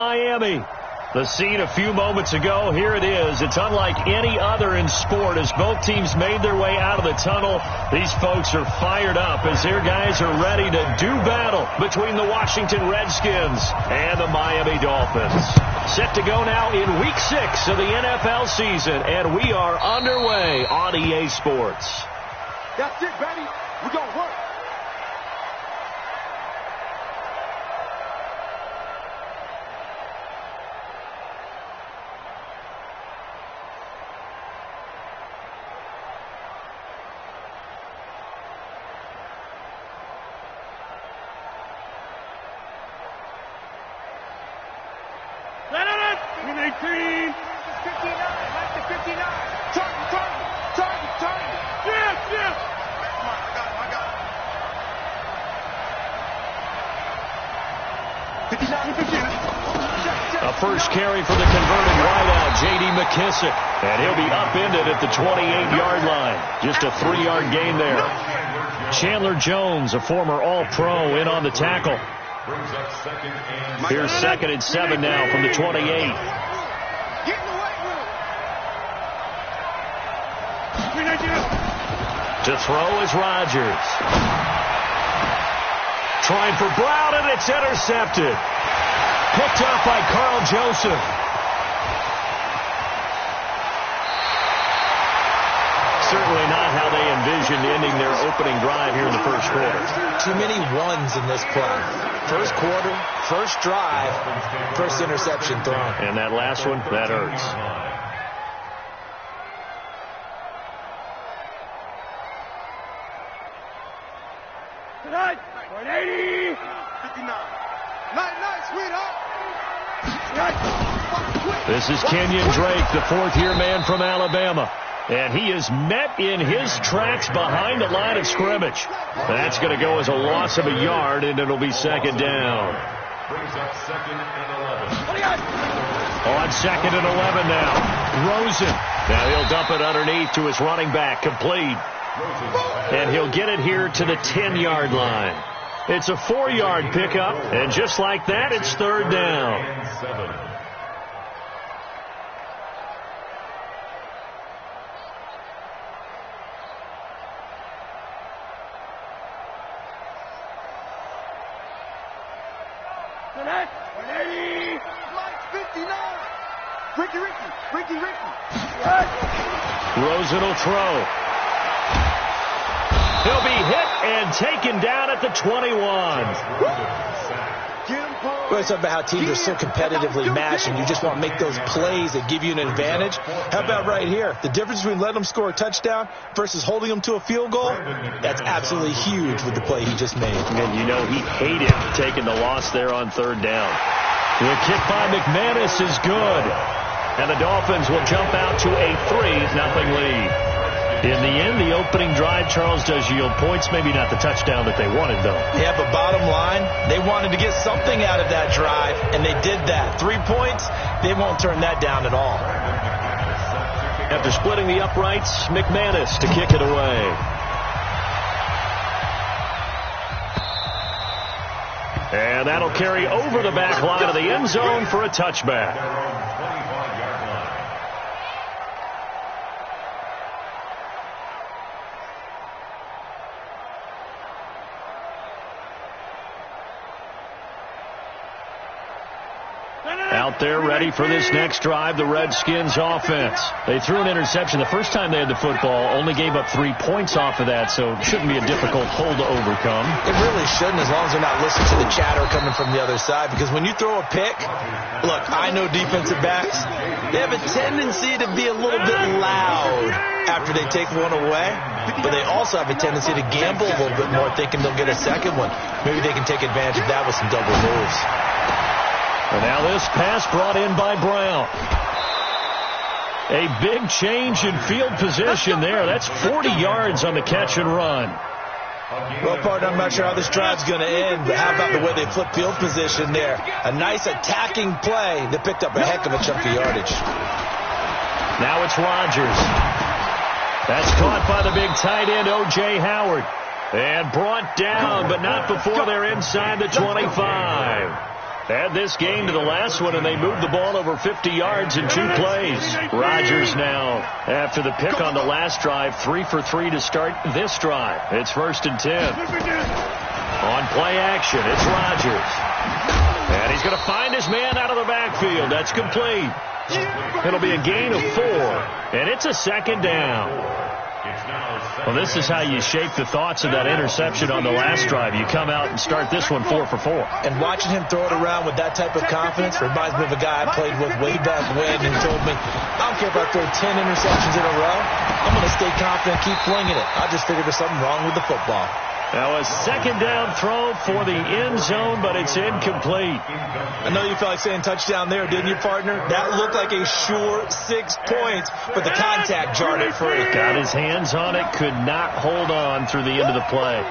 Miami. The scene a few moments ago, here it is. It's unlike any other in sport as both teams made their way out of the tunnel. These folks are fired up as their guys are ready to do battle between the Washington Redskins and the Miami Dolphins. Set to go now in Week 6 of the NFL season, and we are underway on EA Sports. That's it, baby. We're going to work. A first carry for the converted wideout, J.D. McKissick. And he'll be upended at the 28-yard line. Just a 3-yard gain there. Chandler Jones, a former All-Pro, in on the tackle. Here's 2nd and 7 now from the 28. To throw is Rodgers. Trying for Brown, and it's intercepted. Picked up by Carl Joseph. Certainly not how they envisioned ending their opening drive here in the first quarter. Too many ones in this play. First quarter, first drive, first interception thrown. And that last one, that hurts. Tonight, 180. 59. Night, sweetheart. This is Kenyon Drake, the fourth-year man from Alabama. And he is met in his tracks behind the line of scrimmage. That's going to go as a loss of a yard, and it'll be 2nd down. Brings up 2nd and 11. On 2nd and 11 now. Rosen. Now he'll dump it underneath to his running back. Complete. And he'll get it here to the 10-yard line. It's a 4-yard pickup, and just like that, it's 3rd down. Tonight, 180. Mike 59. Ricky. Rosen will throw. He'll be hit and taken down at the 21. Well, it's about how teams are so competitively matched, and you just want to make those plays that give you an advantage. How about right here? The difference between letting them score a touchdown versus holding them to a field goal, that's absolutely huge with the play he just made. And you know he hated taking the loss there on 3rd down. The kick by McManus is good. And the Dolphins will jump out to a 3-0 lead. In the end, the opening drive, Charles, does yield points. Maybe not the touchdown that they wanted, though. Yeah, but bottom line, they wanted to get something out of that drive, and they did that. 3 points, they won't turn that down at all. After splitting the uprights, McManus to kick it away. And that'll carry over the back line of the end zone for a touchback. Out there ready for this next drive, the Redskins offense. They threw an interception the first time they had the football, only gave up 3 points off of that, so it shouldn't be a difficult hole to overcome. It really shouldn't, as long as they're not listening to the chatter coming from the other side, because when you throw a pick, look, I know defensive backs, they have a tendency to be a little bit loud after they take one away, but they also have a tendency to gamble a little bit more, thinking they'll get a second one. Maybe they can take advantage of that with some double moves. And now this pass brought in by Brown. A big change in field position there. That's 40 yards on the catch and run. Well, partner, I'm not sure how this drive's going to end, but how about the way they flip field position there? A nice attacking play that picked up a heck of a chunk of yardage. Now it's Rodgers. That's caught by the big tight end, O.J. Howard. And brought down, but not before they're inside the 25. Add this game to the last one, and they moved the ball over 50 yards in 2 plays. Rodgers now, after the pick on the last drive, 3 for 3 to start this drive. It's 1st and 10. On play action, it's Rodgers. And he's going to find his man out of the backfield. That's complete. It'll be a gain of 4, and it's a 2nd down. Well, this is how you shape the thoughts of that interception on the last drive. You come out and start this one 4 for 4. And watching him throw it around with that type of confidence reminds me of a guy I played with way back when who told me, I don't care if I throw 10 interceptions in a row. I'm going to stay confident, keep flinging it. I just figured there's something wrong with the football. Now a 2nd down throw for the end zone, but it's incomplete. I know you felt like saying touchdown there, didn't you, partner? That looked like a sure 6 points, but the contact jarred it free. Got his hands on it, could not hold on through the end of the play.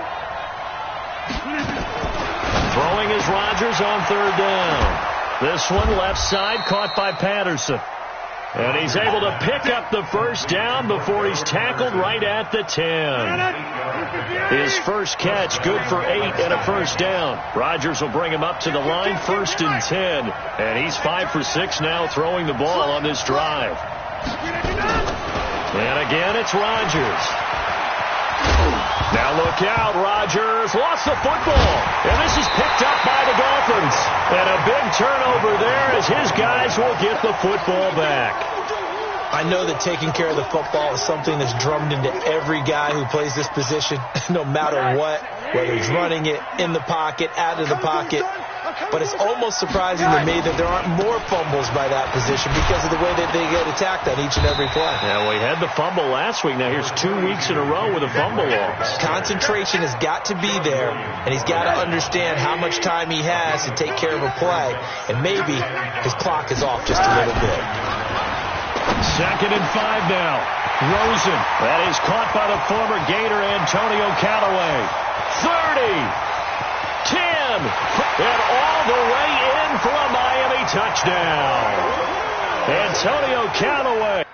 Throwing is Rodgers on 3rd down. This one left side, caught by Patterson. And he's able to pick up the 1st down before he's tackled right at the 10. His first catch, good for 8 and a 1st down. Rodgers will bring him up to the line, 1st and 10. And he's 5 for 6 now throwing the ball on this drive. And again, it's Rodgers. Now look out, Rodgers lost the football. And this is picked up by the Dolphins. And a big turnover there as his guys will get the football back. I know that taking care of the football is something that's drummed into every guy who plays this position, no matter what, whether he's running it, in the pocket, out of the pocket. But it's almost surprising to me that there aren't more fumbles by that position because of the way that they get attacked on each and every play. Yeah, we had the fumble last week. Now here's 2 weeks in a row with a fumble loss. Concentration has got to be there, and he's got to understand how much time he has to take care of a play. And maybe his clock is off just a little bit. 2nd and 5 now. Rosen. That is caught by the former Gator Antonio Callaway. 30. 10, and all the way in for a Miami touchdown. Antonio Callaway.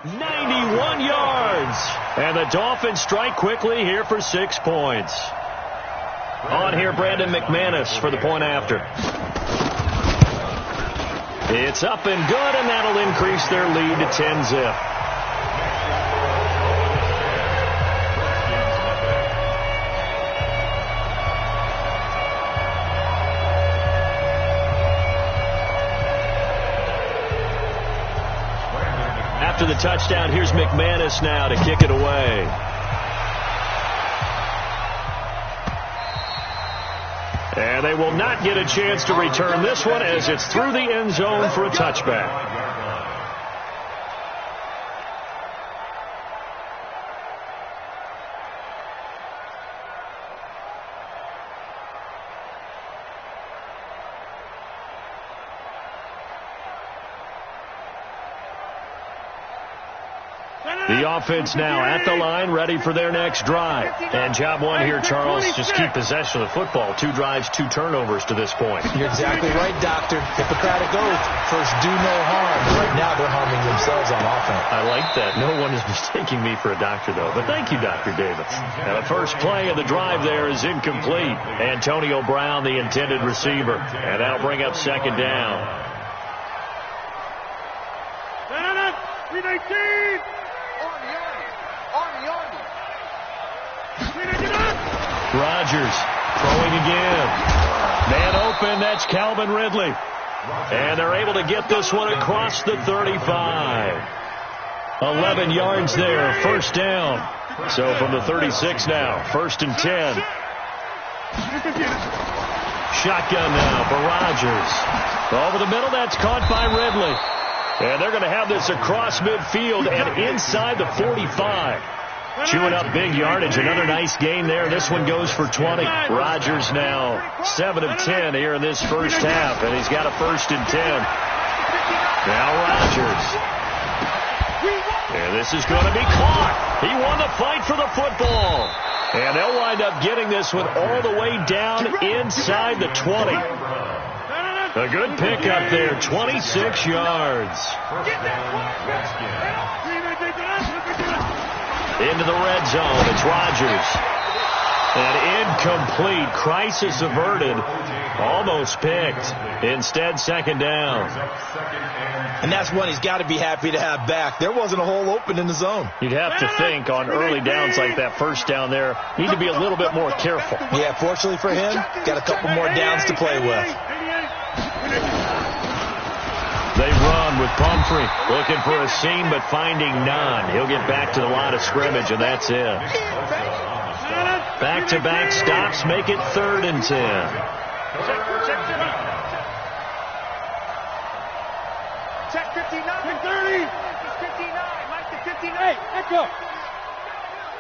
.91 yards. And the Dolphins strike quickly here for 6 points. On here, Brandon McManus for the point after. It's up and good, and that'll increase their lead to 10-zip. After the touchdown, here's McManus now to kick it away. And they will not get a chance to return this one as it's through the end zone for a touchback. The offense now at the line, ready for their next drive. And job one here, Charles, just keep possession of the football. 2 drives, 2 turnovers to this point. You're exactly right, Doctor. Hippocratic oath. First, do no harm. Right now, they're harming themselves on offense. I like that. No one is mistaking me for a doctor, though. But thank you, Dr. Davis. Now, the first play of the drive there is incomplete. Antonio Brown, the intended receiver. And that'll bring up 2nd down. 319! Rodgers throwing again. Man open, that's Calvin Ridley. And they're able to get this one across the 35. 11 yards there, 1st down. So from the 36 now, 1st and 10. Shotgun now for Rodgers. Over the middle, that's caught by Ridley. And they're going to have this across midfield and inside the 45. Chewing up big yardage. Another nice gain there. This one goes for 20. Rodgers now 7 of 10 here in this first half. And he's got a 1st and 10. Now Rodgers. And this is going to be caught. He won the fight for the football. And they'll wind up getting this one all the way down inside the 20. A good pickup there, 26 yards. Into the red zone, it's Rodgers. An incomplete, crisis averted, almost picked. Instead, 2nd down. And that's one he's got to be happy to have back. There wasn't a hole open in the zone. You'd have to think on early downs like that, 1st down there, need to be a little bit more careful. Yeah, fortunately for him, got a couple more downs to play with. They run with Pumphrey, looking for a seam but finding none. He'll get back to the line of scrimmage, and that's it. Back-to-back stops make it 3rd and 10. Check 59. 30. 59. Mike to 59. Let's go.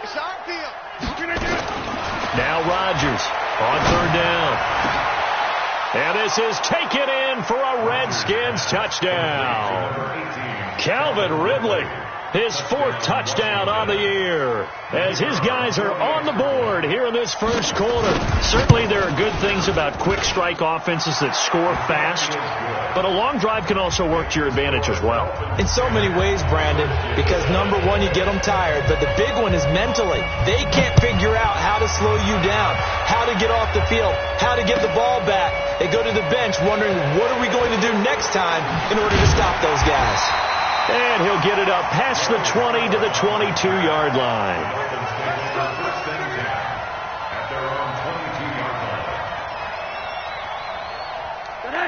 It's our field. Now Rodgers on 3rd down. And this is taken in for a Redskins touchdown. Calvin Ridley, his 4th touchdown on the year, as his guys are on the board here in this first quarter. Certainly there are good things about quick strike offenses that score fast, but a long drive can also work to your advantage as well. In so many ways, Brandon, because number one, you get them tired, but the big one is mentally. They can't figure out how to slow you down, how to get off the field, how to get the ball back. They go to the bench wondering, what are we going to do next time in order to stop those guys? And he'll get it up past the 20 to the 22-yard line.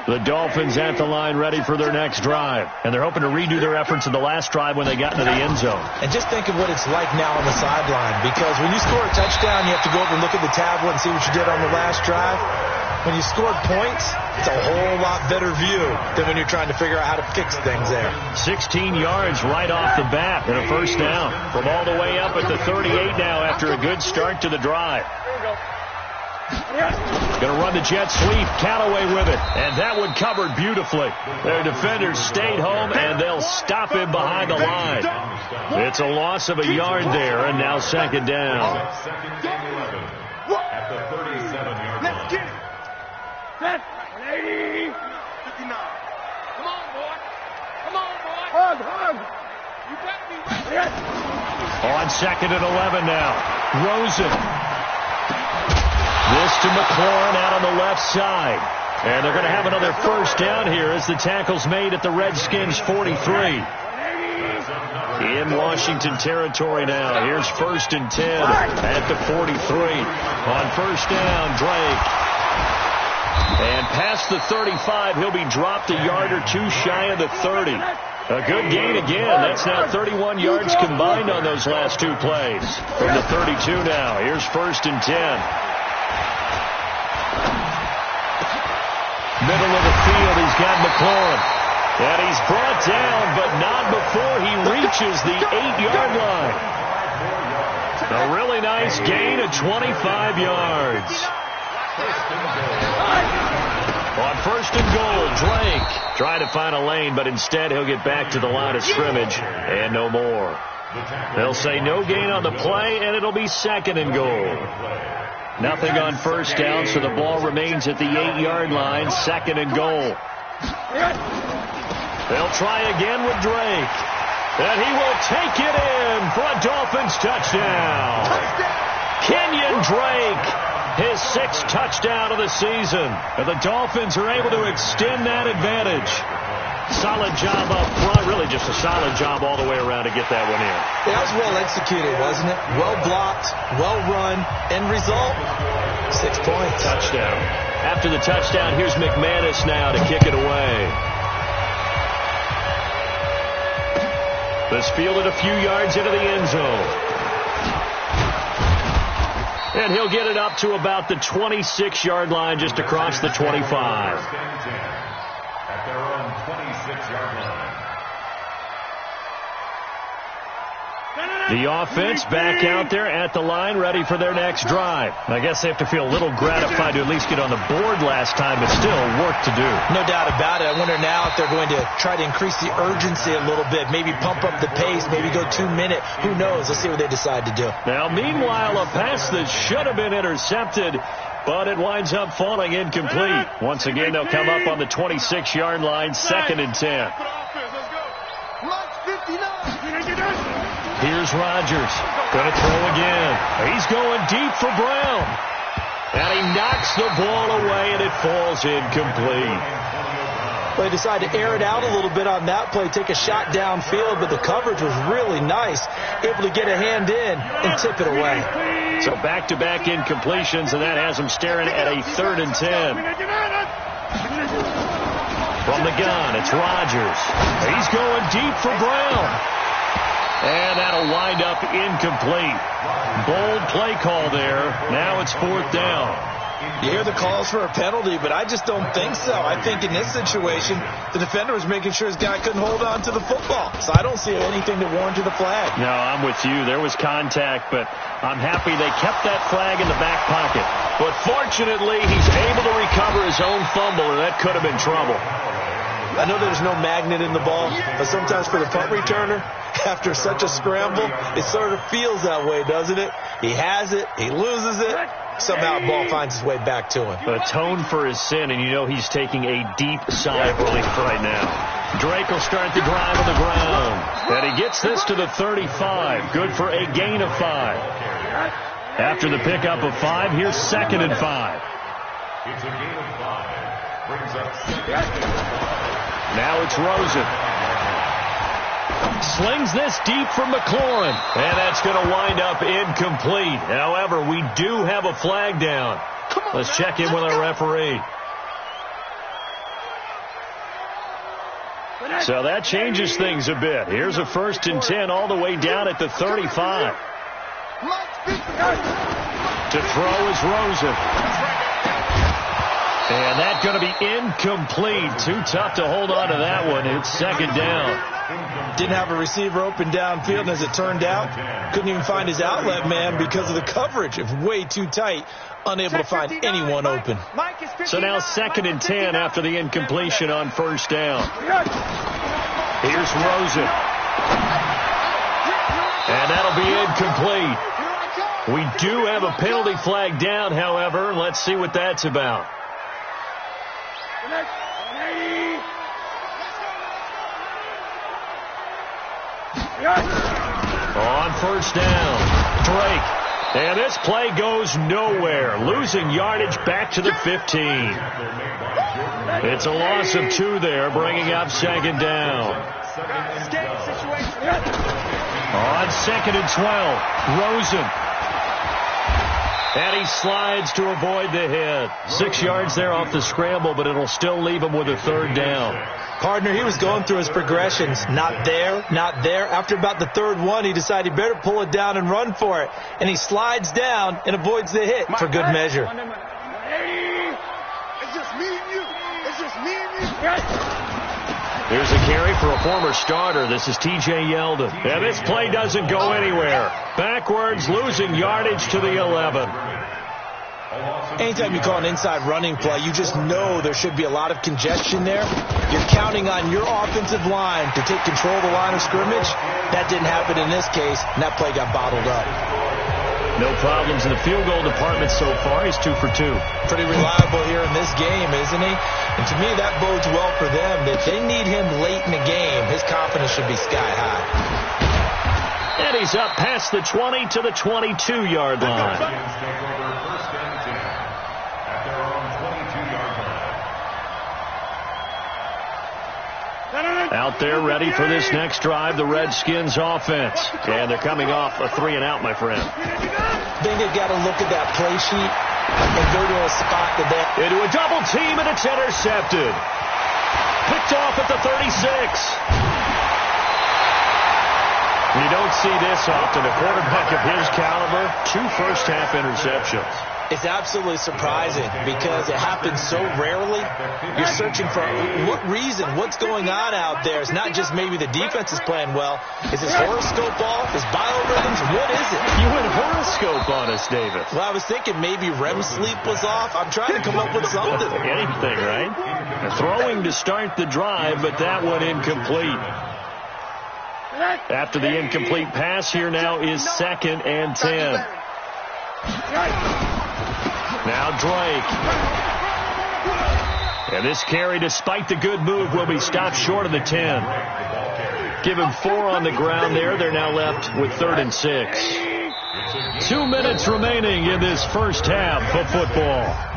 The Dolphins at the line ready for their next drive. And they're hoping to redo their efforts in the last drive when they got into the end zone. And just think of what it's like now on the sideline. Because when you score a touchdown, you have to go over and look at the tablet and see what you did on the last drive. When you scored points, it's a whole lot better view than when you're trying to figure out how to fix things there. 16 yards right off the bat and a 1st down. From all the way up at the 38 now after a good start to the drive. Going to run the jet sweep. Callaway with it. And that one covered beautifully. Their defenders stayed home, and they'll stop him behind the line. It's a loss of a yard there, and now 2nd down. At the 37-yard line. Let's get it. 180. 59. Come on, boy. Come on, boy. Hug. You better be ready. On 2nd and 11 now. Rosen. This to McLaurin out on the left side. And they're going to have another 1st down here as the tackle's made at the Redskins 43. In Washington territory now. Here's 1st and 10 at the 43. On 1st down, Drake. And past the 35, he'll be dropped a yard or two shy of the 30. A good gain again. That's now 31 yards combined on those last 2 plays. From the 32 now. Here's 1st and 10. Middle of the field, he's got McLaurin. And he's brought down, but not before he reaches the 8-yard line. A really nice gain of 25 yards. On 1st and goal, Drake trying to find a lane, but instead he'll get back to the line of scrimmage and no more. They'll say no gain on the play, and it'll be 2nd and goal. Nothing on 1st down, so the ball remains at the 8-yard line, 2nd and goal. They'll try again with Drake. And he will take it in for a Dolphins touchdown. Kenyon Drake, his 6th touchdown of the season. And the Dolphins are able to extend that advantage. Solid job up front. Really just a solid job all the way around to get that one in. That was well executed, wasn't it? Well blocked, well run. End result, 6 points. Touchdown. After the touchdown, here's McManus now to kick it away. This fielded a few yards into the end zone. And he'll get it up to about the 26-yard line, just across the 25. At their own 26-yard line. The offense back out there at the line, ready for their next drive. I guess they have to feel a little gratified to at least get on the board last time, but still work to do. No doubt about it. I wonder now if they're going to try to increase the urgency a little bit, maybe pump up the pace, maybe go 2 minute. Who knows? Let's see what they decide to do. Now, meanwhile, a pass that should have been intercepted, but it winds up falling incomplete. Once again, they'll come up on the 26-yard line, 2nd and 10. Here's Rodgers. Going to throw again. He's going deep for Brown. And he knocks the ball away, and it falls incomplete. Well, they decided to air it out a little bit on that play, take a shot downfield, but the coverage was really nice, able to get a hand in and tip it away. So back-to-back incompletions, and that has him staring at a 3rd and 10. From the gun, it's Rodgers. He's going deep for Brown. And that'll wind up incomplete. Bold play call there. Now it's 4th down. You hear the calls for a penalty, but I just don't think so. I think in this situation, the defender was making sure his guy couldn't hold on to the football. So I don't see anything that warranted the flag. No, I'm with you. There was contact, but I'm happy they kept that flag in the back pocket. But fortunately, he's able to recover his own fumble, and that could have been trouble. I know there's no magnet in the ball, but sometimes for the punt returner, after such a scramble, it sort of feels that way, doesn't it? He has it, he loses it, somehow the ball finds its way back to him. Atone for his sin, and you know he's taking a deep sigh of relief right now. Drake will start the drive on the ground, and he gets this to the 35. Good for a gain of 5. After the pickup of 5, here's 2nd and 5. It's a gain of 5. Brings up 2nd. Now it's Rosen. Slings this deep from McLaurin, and that's going to wind up incomplete. However, we do have a flag down. Let's check in with our referee. So that changes things a bit. Here's a 1st and 10 all the way down at the 35. To throw is Rosen. And that's going to be incomplete. Too tough to hold on to that one. It's 2nd down. Didn't have a receiver open downfield, and as it turned out, couldn't even find his outlet man because of the coverage. It was way too tight, unable to find anyone open. So now 2nd and 10 after the incompletion on 1st down. Here's Rosen. And that'll be incomplete. We do have a penalty flag down, however. Let's see what that's about. On 1st down, Drake. And this play goes nowhere. Losing yardage back to the 15. It's a loss of 2 there, bringing up 2nd down. On 2nd and 12, Rosen. And he slides to avoid the hit. 6 yards there off the scramble, but it'll still leave him with a 3rd down. Partner, he was going through his progressions. Not there, not there. After about the 3rd one, he decided he better pull it down and run for it. And he slides down and avoids the hit for good measure. It's just me and you. It's just me and you. Here's a carry for a former starter. This is T.J. Yeldon. And this play doesn't go anywhere. Backwards, losing yardage to the 11. Anytime you call an inside running play, you just know there should be a lot of congestion there. You're counting on your offensive line to take control of the line of scrimmage. That didn't happen in this case, and that play got bottled up. No problems in the field goal department so far. He's 2 for 2. Pretty reliable here in this game, isn't he? And to me, that bodes well for them. That they need him late in the game. His confidence should be sky high. And he's up past the 20 to the 22-yard line. Out there ready for this next drive, the Redskins offense. And they're coming off a 3-and-out, my friend. I think they've got to look at that play sheet and go to a spot that they... Into a double team, and it's intercepted. Picked off at the 36. You don't see this often. A quarterback of his caliber, 2 first-half interceptions. It's absolutely surprising because it happens so rarely. You're searching for what reason, what's going on out there. It's not just maybe the defense is playing well. Is his horoscope off? His biorhythms? What is it? You went horoscope on us, David. Well, I was thinking maybe REM sleep was off. I'm trying to come up with something. Anything, right? Throwing to start the drive, but that one incomplete. After the incomplete pass, here now is 2nd and 10. Now Drake. And this carry, despite the good move, will be stopped short of the 10. Give him 4 on the ground there. They're now left with 3rd and 6. 2 minutes remaining in this first half of football.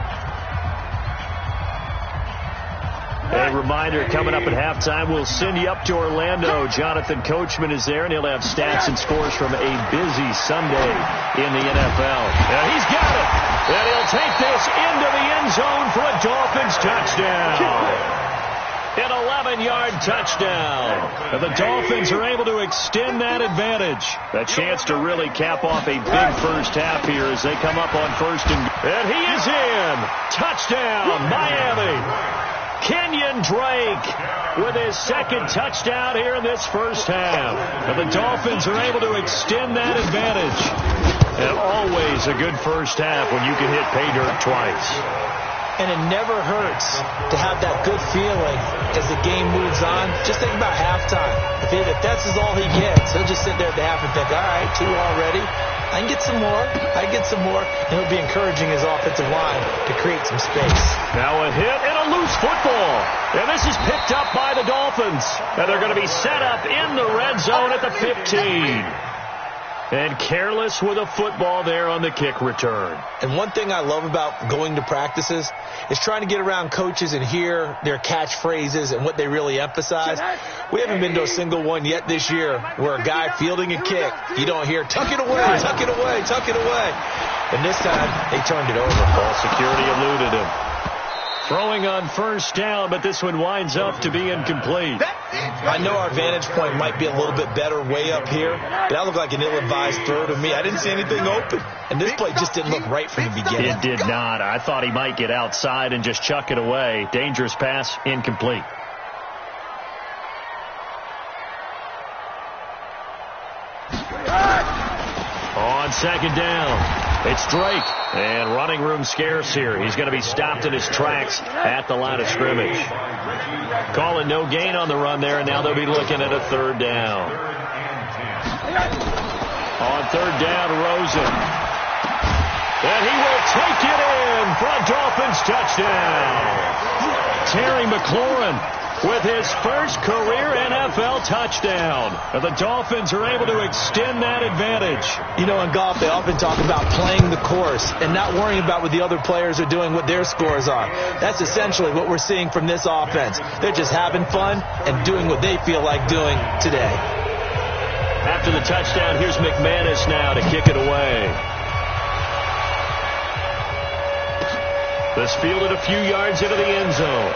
A reminder, coming up at halftime, we'll send you up to Orlando. Jonathan Coachman is there, and he'll have stats and scores from a busy Sunday in the NFL. And he's got it. And he'll take this into the end zone for a Dolphins touchdown. An 11-yard touchdown. And the Dolphins are able to extend that advantage. A chance to really cap off a big first half here as they come up on 1st and he is in. Touchdown, Miami. Kenyon Drake with his 2nd touchdown here in this first half. And the Dolphins are able to extend that advantage. And always a good first half when you can hit pay dirt twice. And it never hurts to have that good feeling as the game moves on. Just think about halftime. If that's all he gets, he'll just sit there at the half and think, all right, 2 already. I can get some more. I can get some more. And he'll be encouraging his offensive line to create some space. Now a hit and a loose football. And this is picked up by the Dolphins. And they're going to be set up in the red zone at the 15. And careless with a football there on the kick return. And one thing I love about going to practices is trying to get around coaches and hear their catchphrases and what they really emphasize. We haven't been to a single one yet this year where a guy fielding a kick, you don't hear, tuck it away, tuck it away, tuck it away. And this time, they turned it over. Ball security eluded him. Throwing on 1st down, but this one winds up to be incomplete. I know our vantage point might be a little bit better way up here, but that looked like an ill-advised throw to me. I didn't see anything open, and this play just didn't look right from the beginning. It did not. I thought he might get outside and just chuck it away. Dangerous pass, incomplete. On 2nd down. It's Drake, and running room scarce here. He's going to be stopped in his tracks at the line of scrimmage. Calling no gain on the run there, and now they'll be looking at a 3rd down. On 3rd down, Rosen. And he will take it in for a Dolphins touchdown. Terry McLaurin with his first career NFL touchdown. And the Dolphins are able to extend that advantage. You know, in golf, they often talk about playing the course and not worrying about what the other players are doing, what their scores are. That's essentially what we're seeing from this offense. They're just having fun and doing what they feel like doing today. After the touchdown, here's McManus now to kick it away. This fielded a few yards into the end zone.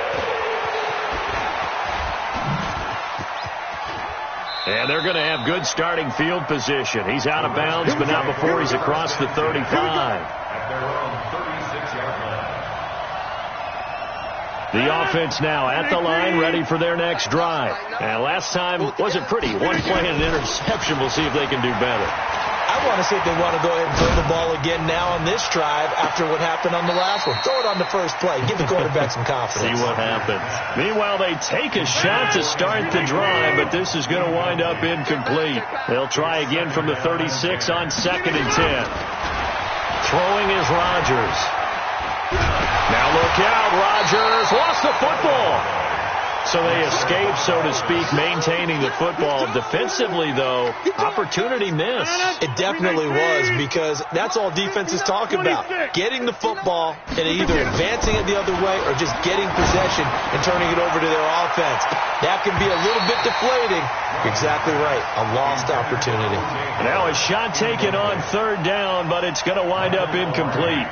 And they're going to have good starting field position. He's out of bounds, but not before he's across the 35. The offense now at the line, ready for their next drive. And last time wasn't pretty. 1 play and an interception. We'll see if they can do better. I want to see if they want to go ahead and throw the ball again now on this drive after what happened on the last one. Throw it on the first play. Give the quarterback some confidence. See what happens. Meanwhile, they take a shot to start the drive, but this is going to wind up incomplete. They'll try again from the 36 on 2nd and 10. Throwing is Rodgers. Now look out. Rodgers lost the football. So they escape, so to speak, maintaining the football. Defensively, though, opportunity missed. It definitely was, because that's all defenses talk about. Getting the football and either advancing it the other way or just getting possession and turning it over to their offense. That can be a little bit deflating. You're exactly right. A lost opportunity. Now a shot taken on 3rd down, but it's going to wind up incomplete.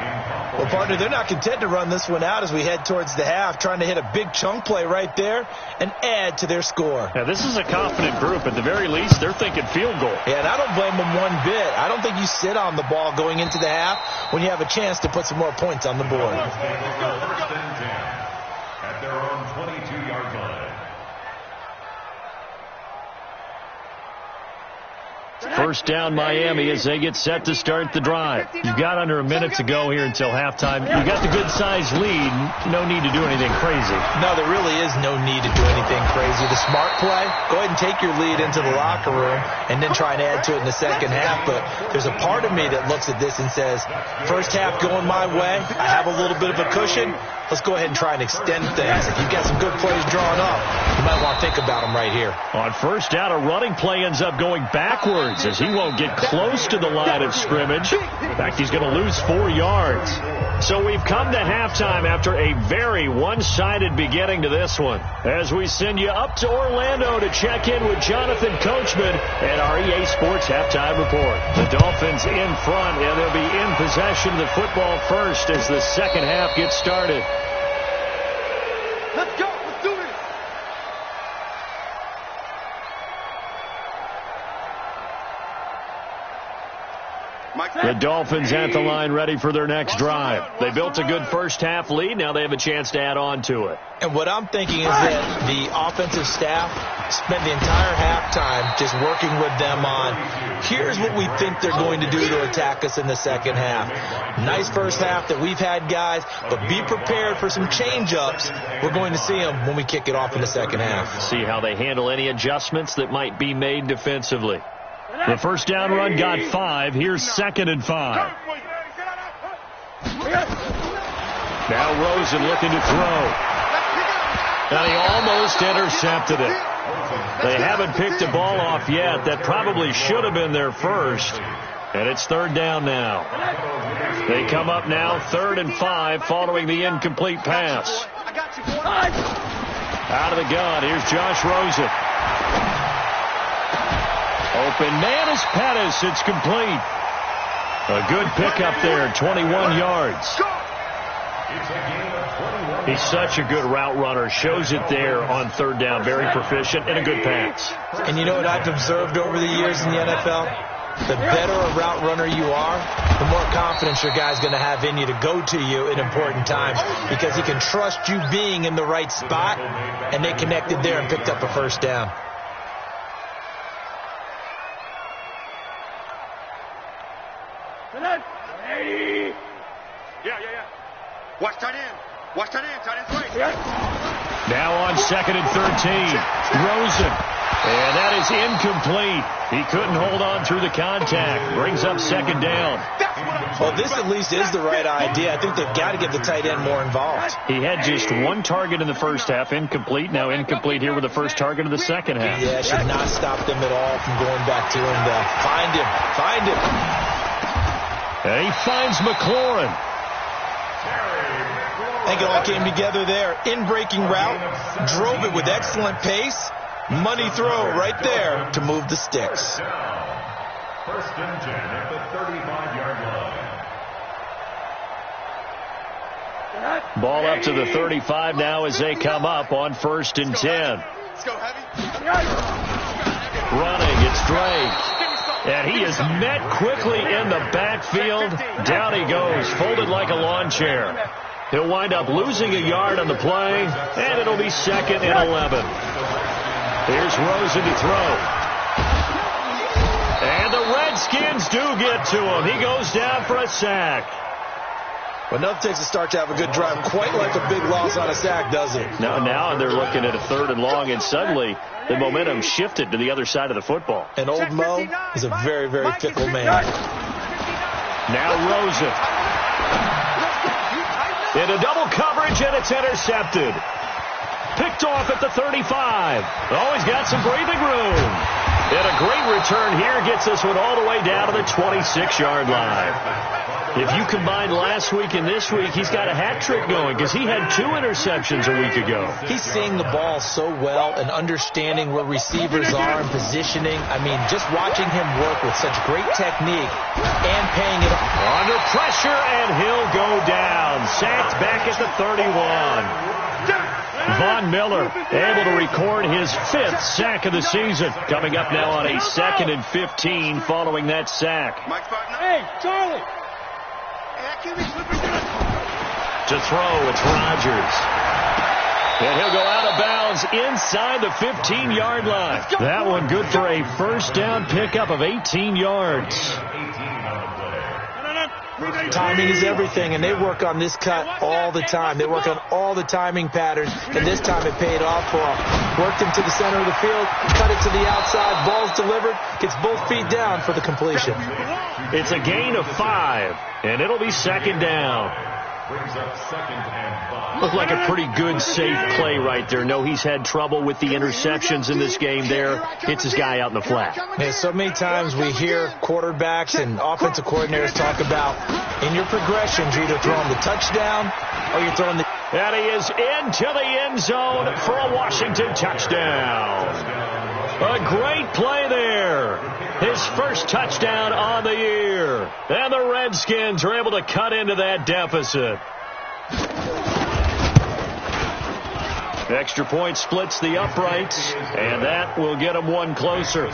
Well, partner, they're not content to run this one out as we head towards the half, trying to hit a big chunk play right there. there and add to their score. Yeah, this is a confident group. At the very least, they're thinking field goal. Yeah, and I don't blame them one bit. I don't think you sit on the ball going into the half when you have a chance to put some more points on the board. First and 10 at their own 22-yard line. First down Miami as they get set to start the drive. You've got under a minute to go here until halftime. You've got the good-sized lead. No need to do anything crazy. No, there really is no need to do anything crazy. The smart play, go ahead and take your lead into the locker room and then try and add to it in the second half. But there's a part of me that looks at this and says, first half going my way, I have a little bit of a cushion. Let's go ahead and try and extend things. If you've got some good plays drawn up, you might want to think about them right here. On first down, a running play ends up going backwards as he won't get close to the line of scrimmage. In fact, he's going to lose 4 yards. So we've come to halftime after a very one-sided beginning to this one. As we send you up to Orlando to check in with Jonathan Coachman and our EA Sports Halftime Report. The Dolphins in front, and they'll be in possession of the football first as the second half gets started. Let's go. Let's do this. The Dolphins at the line ready for their next drive. They built a good first half lead. Now they have a chance to add on to it. And what I'm thinking is that the offensive staff spent the entire halftime just working with them on, here's what we think they're going to do to attack us in the second half. Nice first half that we've had, guys, but be prepared for some change-ups. We're going to see them when we kick it off in the second half. See how they handle any adjustments that might be made defensively. The first down run got 5. Here's 2nd and 5. Now Rosen looking to throw. And he almost intercepted it. They haven't picked a ball off yet. That probably should have been their first. And it's 3rd down now. They come up now 3rd and 5 following the incomplete pass. Out of the gun, here's Josh Rosen. Open man is Pettis. It's complete. A good pickup there, 21 yards. He's such a good route runner. Shows it there on 3rd down. Very proficient and a good pass. And you know what I've observed over the years in the NFL? The better a route runner you are, the more confidence your guy's going to have in you to go to you in important times because he can trust you being in the right spot, and they connected there and picked up a first down. Watch tight end. Watch tight end. Tight end's right. Now on 2nd and 13. Rosen. And that is incomplete. He couldn't hold on through the contact. Brings up 2nd down. Well, this at least is the right idea. I think they've got to get the tight end more involved. He had just 1 target in the first half. Incomplete. Now incomplete here with the first target of the second half. Yeah, should not stop them at all from going back to him to find him. Find him. And he finds McLaurin. I think it all came together there. In-breaking route, drove it with excellent pace. Money throw right there to move the sticks. First and 10 at the 35-yard line. Ball up to the 35 now as they come up on 1st and 10. Let's go, heavy. Running, it's Drake. And he is met quickly in the backfield. Down he goes, folded like a lawn chair. He'll wind up losing a yard on the play, and it'll be 2nd and 11. Here's Rosen to throw. And the Redskins do get to him. He goes down for a sack. Well, enough takes a start to have a good drive. Quite like a big loss on a sack, does it? Now they're looking at a 3rd and long, and suddenly the momentum shifted to the other side of the football. And old Mo is a very, very fickle man. Now Rosen. Into double coverage, and it's intercepted. Picked off at the 35. Oh, he's got some breathing room. And a great return here gets us one all the way down to the 26-yard line. If you combine last week and this week, he's got a hat trick going because he had 2 interceptions a week ago. He's seeing the ball so well and understanding where receivers are and positioning. I mean, just watching him work with such great technique and paying it off. Under pressure, and he'll go down. Sacked back at the 31. Von Miller able to record his 5th sack of the season. Coming up now on a 2nd and 15 following that sack. Hey, Charlie. To throw, it's Rodgers. And he'll go out of bounds inside the 15-yard line. That one good for a first down pickup of 18 yards. Timing is everything, and they work on this cut all the time. They work on all the timing patterns, and this time it paid off for them. Worked him to the center of the field, cut it to the outside, ball's delivered, gets both feet down for the completion. It's a gain of 5, and it'll be 2nd down. Brings up 2nd and 5. Looked like a pretty good, safe play right there. No, he's had trouble with the interceptions in this game there. Hits his guy out in the flat. Man, so many times we hear quarterbacks and offensive coordinators talk about in your progressions, you're either throwing the touchdown or you're throwing the... And he is into the end zone for a Washington touchdown. A great play there. His first touchdown on the year. And the Redskins are able to cut into that deficit. Extra point splits the uprights, and that will get them one closer.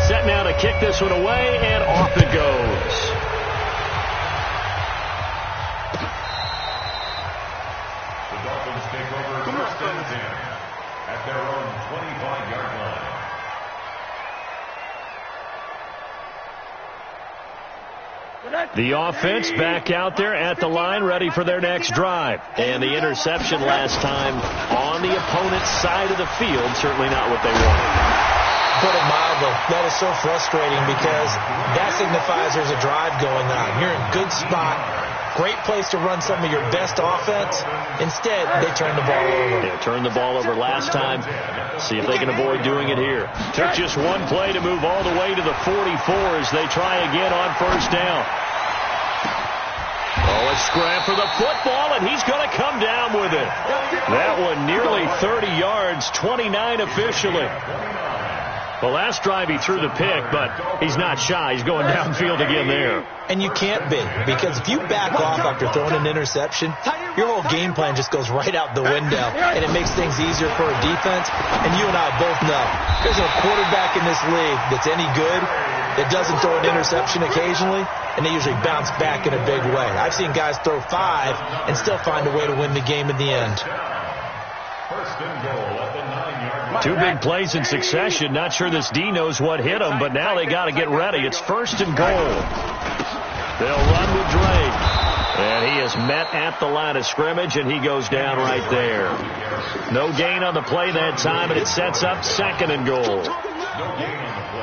Set now to kick this one away, and off it goes. The Dolphins take over 1st and 10 at their own 25-yard line. The offense back out there at the line, ready for their next drive. And the interception last time on the opponent's side of the field, certainly not what they wanted. Put it mildly, that is so frustrating because that signifies there's a drive going on. You're in a good spot. Great place to run some of your best offense. Instead, they turn the ball over. They turned the ball over last time. See if they can avoid doing it here. Took just one play to move all the way to the 44 as they try again on 1st down. Oh, a scram for the football, and he's going to come down with it. That one nearly 30 yards, 29 officially. The last drive he threw the pick, but he's not shy. He's going downfield again there. And you can't be, because if you back off after throwing an interception, your whole game plan just goes right out the window, and it makes things easier for a defense. And you and I both know there's a quarterback in this league that's any good that doesn't throw an interception occasionally, and they usually bounce back in a big way. I've seen guys throw 5 and still find a way to win the game in the end. 1st and goal at the 9-yard line. 2 big plays in succession. Not sure this D knows what hit him, but now they got to get ready. It's 1st and goal. They'll run with Drake. And he is met at the line of scrimmage, and he goes down right there. No gain on the play that time, and it sets up 2nd and goal.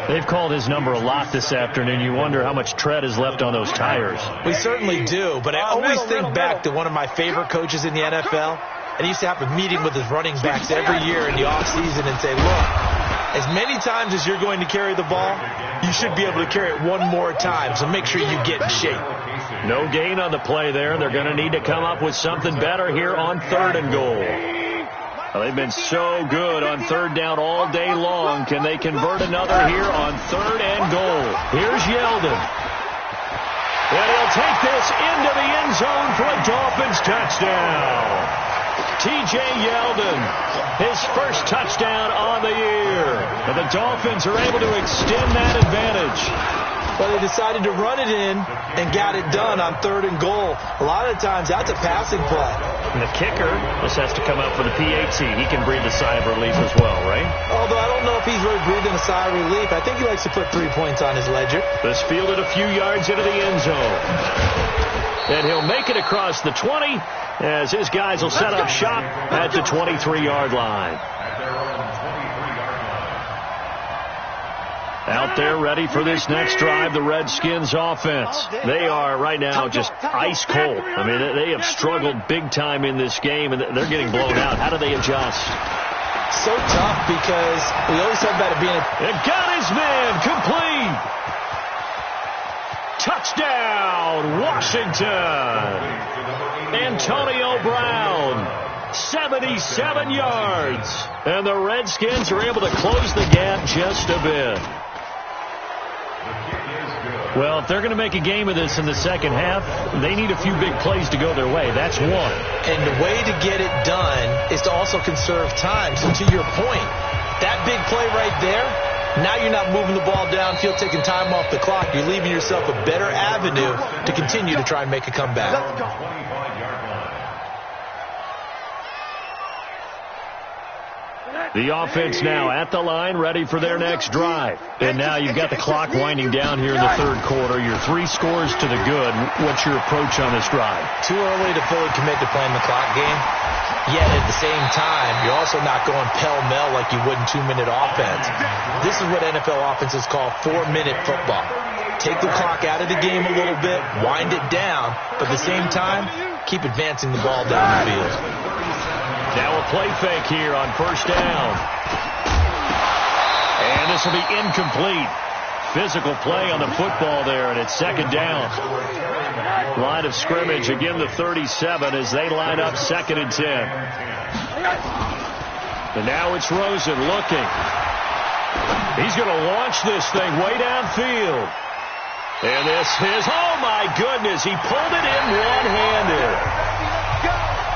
They've called his number a lot this afternoon. You wonder how much tread is left on those tires. We certainly do, but I always think back to one of my favorite coaches in the NFL, and he used to have a meeting with his running backs every year in the offseason and say, look, as many times as you're going to carry the ball, you should be able to carry it one more time, so make sure you get in shape. No gain on the play there. They're going to need to come up with something better here on 3rd and goal. Well, they've been so good on 3rd down all day long. Can they convert another here on 3rd and goal? Here's Yeldon. And he'll take this into the end zone for a Dolphins touchdown. T.J. Yeldon, his first touchdown on the year. And the Dolphins are able to extend that advantage. Well, they decided to run it in and got it done on 3rd and goal. A lot of times, that's a passing play. And the kicker just has to come out for the PAT. He can breathe a sigh of relief as well, right? Although I don't know if he's really breathing a sigh of relief. I think he likes to put 3 points on his ledger. This fielded a few yards into the end zone. And he'll make it across the 20 as his guys will set up shop at the 23-yard line. Out there ready for this next drive, the Redskins offense. They are right now just ice cold. I mean, they have struggled big time in this game, and they're getting blown out. How do they adjust? So tough because we always talk about it being And got his man complete. Touchdown, Washington. Antonio Brown, 77 yards. And the Redskins are able to close the gap just a bit. Well, if they're going to make a game of this in the second half, they need a few big plays to go their way. That's one. And the way to get it done is to also conserve time. So to your point, that big play right there, now you're not moving the ball downfield, taking time off the clock. You're leaving yourself a better avenue to continue to try and make a comeback. Let's go. The offense now at the line, ready for their next drive. And now you've got the clock winding down here in the third quarter. Your 3 scores to the good. What's your approach on this drive? Too early to fully commit to playing the clock game. Yet at the same time, you're also not going pell-mell like you would in 2-minute offense. This is what NFL offenses call 4-minute football. Take the clock out of the game a little bit, wind it down, but at the same time, keep advancing the ball down the field. Now a play fake here on first down. And this will be incomplete. Physical play on the football there, and it's second down. Line of scrimmage, again the 37 as they line up 2nd and 10. And now it's Rosen looking. He's going to launch this thing way downfield. And this is, oh my goodness, he pulled it in one-handed.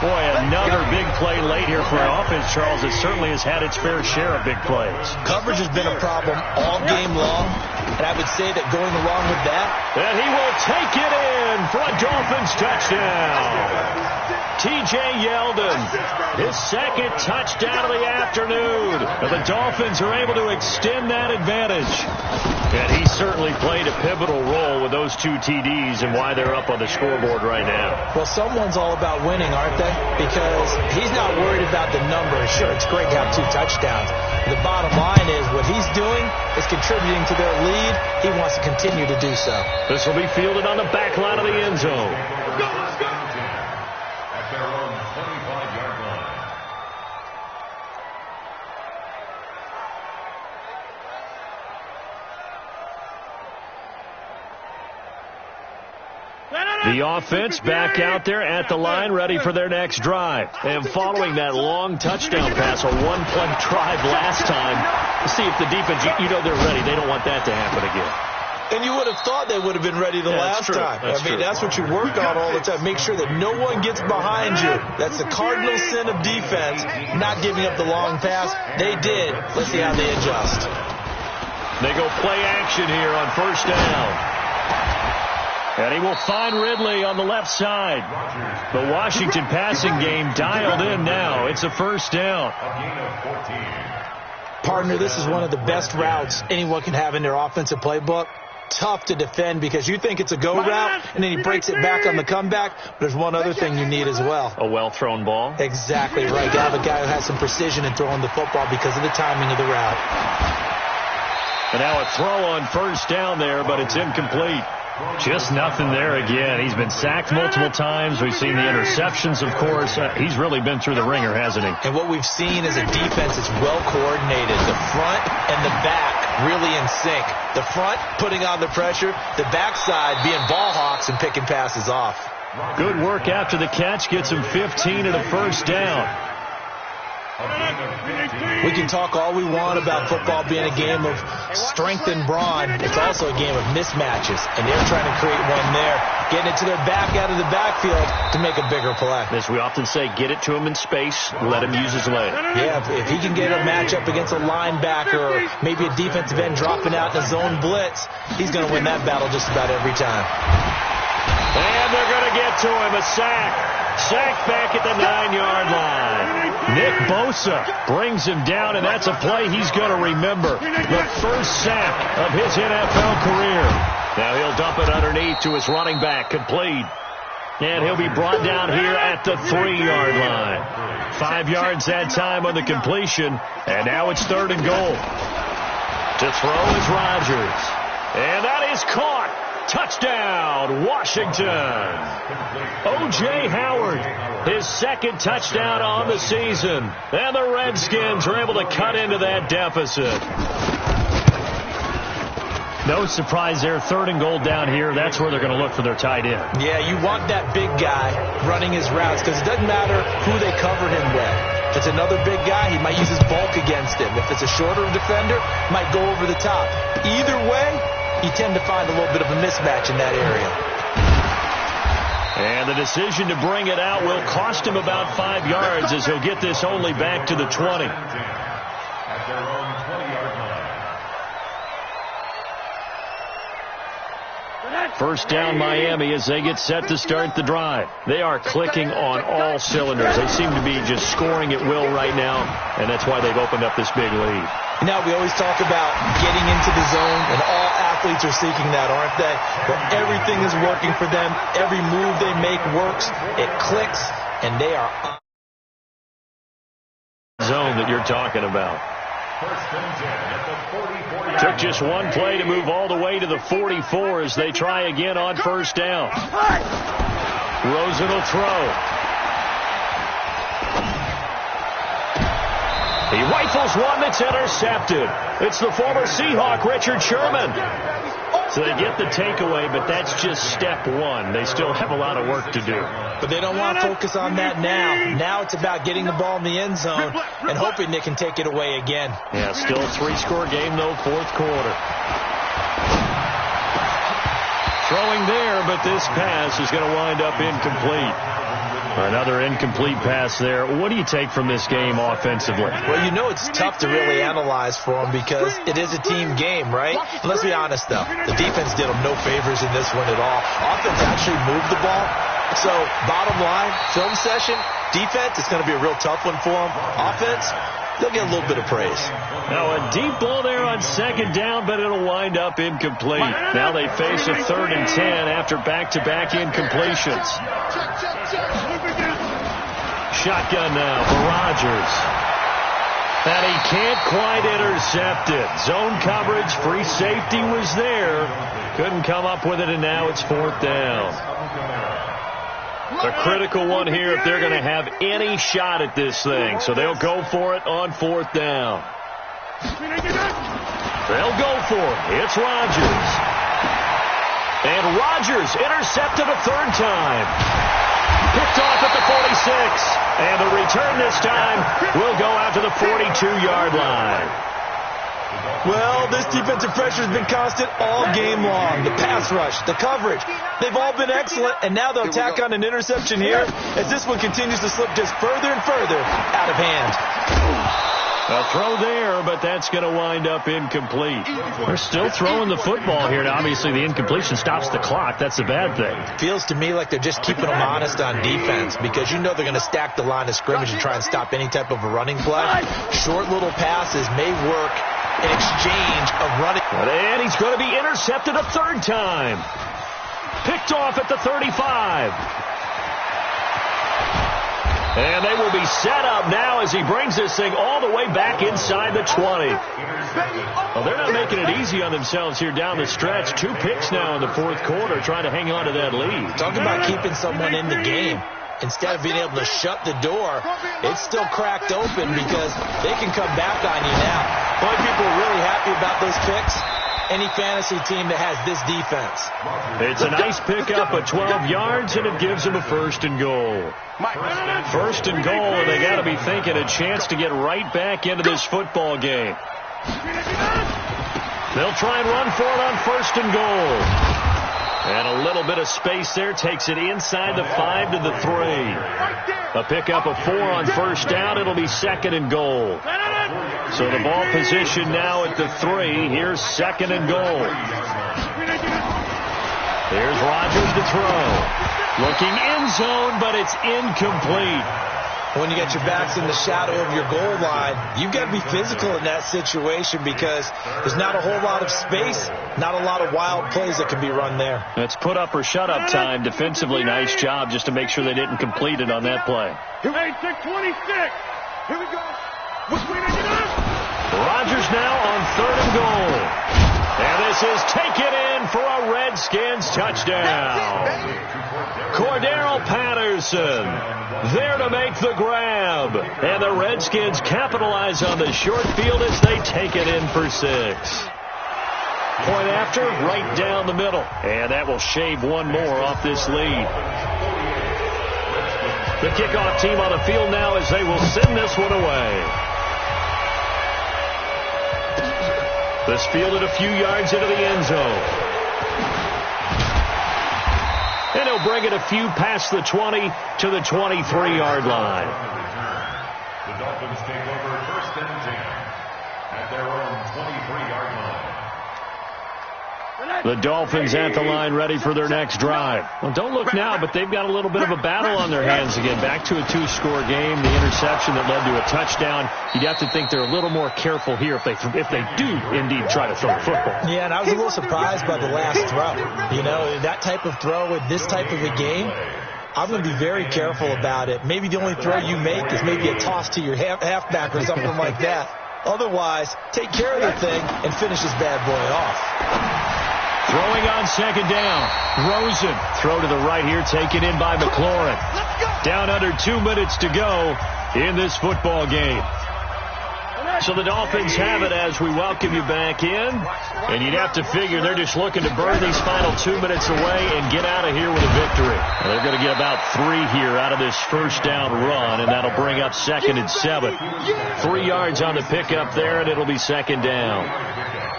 Boy, another big play late here for an offense, Charles. It certainly has had its fair share of big plays. Coverage has been a problem all game long, and I would say that going along with that. And he will take it in for a Dolphins touchdown. T.J. Yeldon, his 2nd touchdown of the afternoon. And the Dolphins are able to extend that advantage. And he certainly played a pivotal role with those 2 TDs and why they're up on the scoreboard right now. Well, someone's all about winning, aren't they? Because he's not worried about the numbers. Sure, it's great to have 2 touchdowns. The bottom line is what he's doing is contributing to their lead. He wants to continue to do so. This will be fielded on the back line of the end zone. Let's go. At their own 25-yard line. The offense back out there at the line, ready for their next drive. And following that long touchdown pass, a 1-play drive last time, to see if the defense, you know they're ready. They don't want that to happen again. And you would have thought they would have been ready the last time. That's what you work on all the time. Make sure that no one gets behind you. That's the cardinal sin of defense, not giving up the long pass. They did. Let's see how they adjust. They go play action here on first down. And he will find Ridley on the left side. The Washington passing game dialed in now. It's a first down. Partner, this is one of the best routes anyone can have in their offensive playbook. Tough to defend because you think it's a go route, and then he breaks it back on the comeback. But there's one other thing you need as well. A well-thrown ball. Exactly right. You have a guy who has some precision in throwing the football because of the timing of the route. And now a throw on first down there, but it's incomplete. Just nothing there again. He's been sacked multiple times. We've seen the interceptions, of course. He's really been through the ringer, hasn't he? And what we've seen is a defense that's well coordinated. The front and the back really in sync. The front putting on the pressure. The backside being ball hawks and picking passes off. Good work after the catch. Gets him 15 and a first down. We can talk all we want about football being a game of strength and brawn. It's also a game of mismatches, and they're trying to create one there, getting it to their back out of the backfield to make a bigger play. As we often say, get it to him in space, let him use his leg. Yeah, if he can get a matchup against a linebacker or maybe a defensive end dropping out in a zone blitz, he's going to win that battle just about every time. And they're going to get to him, a sack. Sacked back at the 9-yard line. Nick Bosa brings him down, and that's a play he's going to remember. The first sack of his NFL career. Now he'll dump it underneath to his running back, complete. And he'll be brought down here at the 3-yard line. 5 yards that time on the completion, and now it's 3rd and goal. To throw is Rodgers. And that is caught. Touchdown, Washington. O.J. Howard, his 2nd touchdown on the season. And the Redskins are able to cut into that deficit. No surprise there, 3rd and goal down here. That's where they're going to look for their tight end. Yeah, you want that big guy running his routes because it doesn't matter who they covered him with. If it's another big guy, he might use his bulk against him. If it's a shorter defender, might go over the top. Either way, you tend to find a little bit of a mismatch in that area. And the decision to bring it out will cost him about 5 yards as he'll get this only back to the 20. At their own 20-yard line. First down Miami as they get set to start the drive. They are clicking on all cylinders. They seem to be just scoring at will right now, and that's why they've opened up this big lead. Now, we always talk about getting into the zone, and all athletes are seeking that, aren't they? Where everything is working for them. Every move they make works. It clicks, and they are on the zone that you're talking about. First and 10 at the 44. Took just one play to move all the way to the 44 as they try again on first down. Rosen will throw. He rifles one that's intercepted. It's the former Seahawk, Richard Sherman. So they get the takeaway, but that's just step one. They still have a lot of work to do. But they don't want to focus on that now. Now it's about getting the ball in the end zone and hoping they can take it away again. Yeah, still a 3-score game, though, fourth quarter. Throwing there, but this pass is going to wind up incomplete. Another incomplete pass there. What do you take from this game offensively? Well, you know it's tough to really analyze for them because it is a team game, right? And let's be honest, though. The defense did them no favors in this one at all. Offense actually moved the ball. So, bottom line, film session, defense, it's going to be a real tough one for them. Offense, they'll get a little bit of praise. Now, a deep ball there on second down, but it'll wind up incomplete. Now they face a 3rd and 10 after back-to-back incompletions. Shotgun now for Rodgers. And he can't quite intercept it. Zone coverage, free safety was there. Couldn't come up with it, and now it's 4th down. A critical one here if they're going to have any shot at this thing. So they'll go for it on 4th down. They'll go for it. It's Rodgers. And Rodgers intercepted a 3rd time. Picked off at the 46. And the return this time will go out to the 42-yard line. Well, this defensive pressure has been constant all game long. The pass rush, the coverage, they've all been excellent, and now they'll tack on an interception here as this one continues to slip just further and further out of hand. A throw there, but that's going to wind up incomplete. They're still throwing the football here. Now, obviously, the incompletion stops the clock. That's the bad thing. Feels to me like they're just keeping them honest on defense because you know they're going to stack the line of scrimmage and try and stop any type of a running play. Short little passes may work in exchange of running. And he's going to be intercepted a 3rd time. Picked off at the 35. And they will be set up now as he brings this thing all the way back inside the 20. Well, they're not making it easy on themselves here down the stretch. 2 picks now in the 4th quarter trying to hang on to that lead. Talk about keeping someone in the game. Instead of being able to shut the door, it's still cracked open because they can come back on you now. Boy, people are really happy about those picks. Any fantasy team that has this defense. It's a nice pickup of 12 yards, and it gives them a 1st and goal. 1st and goal, and they got to be thinking a chance to get right back into this football game. They'll try and run for it on 1st and goal. And a little bit of space there takes it inside the 5 to the 3. A pickup of 4 on 1st down. It'll be 2nd and goal. So the ball position now at the 3. Here's 2nd and goal. Here's Rodgers to throw. Looking end zone, but it's incomplete. When you got your backs in the shadow of your goal line, you've got to be physical in that situation because there's not a whole lot of space, not a lot of wild plays that can be run there. That's put up or shut up time. Defensively, nice job just to make sure they didn't complete it on that play. Hey, 626. Here we go. Rodgers now on 3rd and goal. And this is taken in for a Redskins touchdown. Cordero Patterson there to make the grab. And the Redskins capitalize on the short field as they take it in for 6. Point after, right down the middle. And that will shave one more off this lead. The kickoff team on the field now as they will send this one away. This fielded a few yards into the end zone. And he'll bring it a few past the 20 to the 23-yard line. The Dolphins take over 1st and 10 at their own 23-yard line. The Dolphins at the line ready for their next drive. Well, don't look now, but they've got a little bit of a battle on their hands again. Back to a 2-score game. The interception that led to a touchdown. You'd have to think they're a little more careful here if they do indeed try to throw the football. Yeah, and I was a little surprised by the last throw. You know, that type of throw in this type of a game, I'm going to be very careful about it. Maybe the only throw you make is maybe a toss to your halfback or something like that. Otherwise, take care of the thing and finish this bad boy off. Throwing on 2nd down. Rosen. Throw to the right here, taken in by McLaurin. Down under 2 minutes to go in this football game. So the Dolphins have it as we welcome you back in. And you'd have to figure they're just looking to burn these final 2 minutes away and get out of here with a victory. And they're going to get about 3 here out of this first down run, and that'll bring up 2nd and 7. 3 yards on the pickup there, and it'll be 2nd down.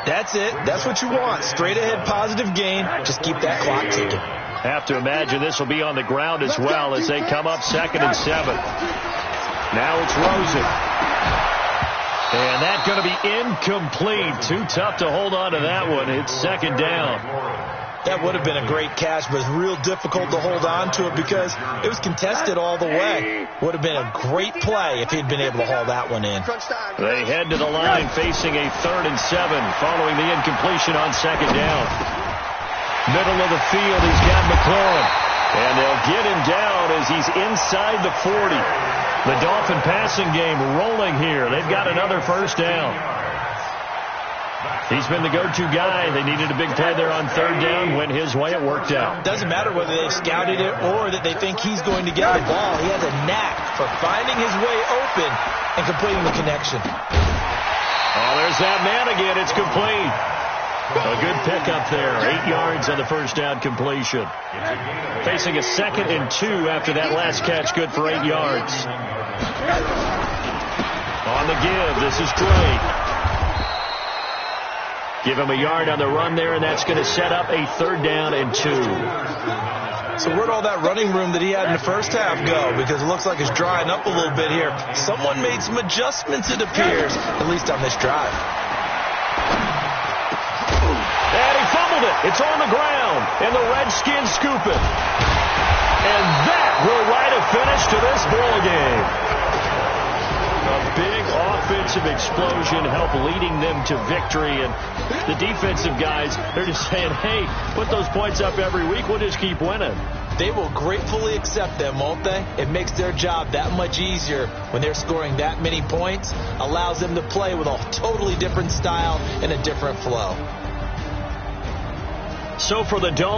That's it. That's what you want. Straight ahead positive gain. Just keep that clock ticking. Have to imagine this will be on the ground as well as they come up 2nd and 7. Now it's Rosen. And that's going to be incomplete. Too tough to hold on to that one. It's 2nd down. That would have been a great catch, but it's real difficult to hold on to it because it was contested all the way. Would have been a great play if he'd been able to haul that one in. They head to the line facing a 3rd and 7 following the incompletion on 2nd down. Middle of the field, he's got McLaurin. And they'll get him down as he's inside the 40. The Dolphin passing game rolling here. They've got another first down. He's been the go-to guy. They needed a big play there on 3rd down. Went his way. It worked out. Doesn't matter whether they've scouted it or that they think he's going to get the ball. He has a knack for finding his way open and completing the connection. Oh, there's that man again. It's complete. A good pickup there. 8 yards on the first down completion. Facing a 2nd and 2 after that last catch. Good for 8 yards. On the give, this is Drake. Give him a yard on the run there, and that's going to set up a 3rd down and 2. So where'd all that running room that he had in the first half go? Because it looks like it's drying up a little bit here. Someone made some adjustments, it appears, at least on this drive. And he fumbled it. It's on the ground, and the Redskins scoop it. And that will write a finish to this ball game. A big offensive explosion helped leading them to victory. And the defensive guys, they're just saying, hey, put those points up every week. We'll just keep winning. They will gratefully accept them, won't they? It makes their job that much easier when they're scoring that many points. Allows them to play with a totally different style and a different flow. So for the Dolphins,